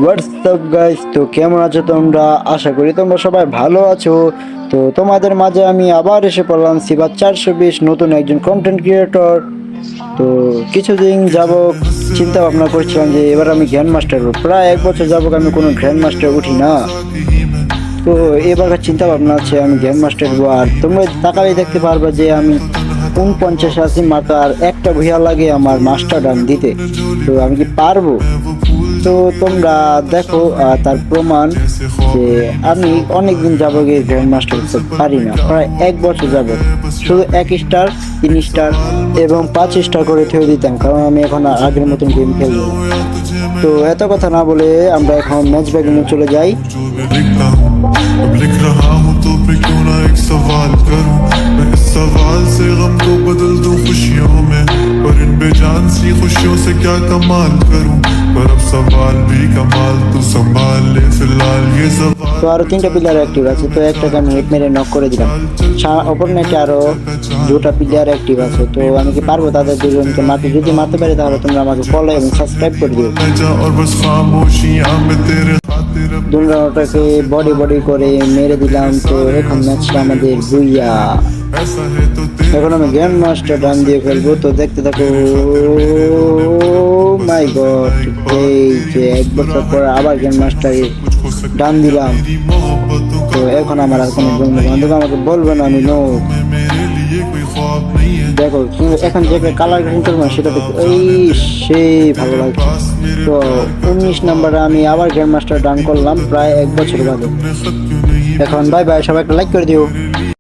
WhatsApp guys, তো কেমন আছো তোমরা? আশা করি তোমরা সবাই ভালো আছো। তো তোমাদের মাঝে আমি আবার এসে পড়লাম সিবা 420 নতুন একজন কন্টেন্ট ক্রিয়েটর। তো কিছুদিন যাবত চিন্তা ভাবনা করছিলাম যে এবার আমি গ্র্যান্ড মাস্টার হবো। প্রায় 1 বছর যাবত আমি কোনো গ্র্যান্ড মাস্টার উঠি না। তো এবার চিন্তা ভাবনা আছে আমি গ্র্যান্ড মাস্টার হবো। আর তোমরা তাকালেই দেখতে পারবে যে আমি 49 আছি, মাত্র আর একটা ভুয়া লাগে আমার মাস্টার ডান দিতে। তো আমি কি পারবো? তো তোমরা দেখো তার প্রমাণ যে আমি অনেকদিন যাবত গ্র্যান্ড মাস্টার হতে পারি না। প্রায় 1 বছর যাবত শুধু 1 স্টার, 3 স্টার এবং 5 স্টার করে থয়ে দিতাম, কারণ আমি এখন আর আগের মতন গেম খেলবো না। তো এত কথা না বলে আমরা এখন ম্যাচ ব্যাগিংয়ে চলে যাই। अब लिख रहा हूँ तो पे क्यों ना एक सवाल करूँ। मैं इस सवाल से गम को बदल दूँ खुशियों में, पर इन बेजान सी खुशियों से क्या कमाल करूँ। पर अब सवाल भी कमाल तू संभाल ले फिलहाल ये सवाल। তো আরো 3টা প্লেয়ার অ্যাক্টিভ আছে, তো একটাকে আমি হেড মেরে নক করে দিলাম। অপর নেটে আরো 2টা প্লেয়ার অ্যাক্টিভ আছে। তো আমি কি পারবো তাদের দুজনকে মারতে? যদি মারতে পারি তাহলে তোমরা আমাকে ফলো এবং সাবস্ক্রাইব করে দিও। और बस खामोशियां में तेरे खातिर দুজনকে বডি বডি করে মেরে দিলাম। তো এখন ম্যাচটা আমাদের বুইয়া। ऐसा है तो এখন আমি গ্র্যান্ড মাস্টার ডান দিয়ে ফেলবো। তো দেখতে থাকো। মাই গড, এই যে 1 বছর পর আবার গ্র্যান্ড মাস্টার ডান দিলাম। তো এখন আমার আর কোনো বন্ধু বান্ধব আমাকে বলবে না আমি নো। দেখো এখন যে কালার গ্রিন করবো সেটা দেখো, এই সেই ভালো লাগছে। তো 19 নম্বরে আমি আবার গ্র্যান্ড মাস্টার ডান করলাম প্রায় 1 বছর বাদে। এখন বাই বাই, সবাই একটা লাইক করে দিও।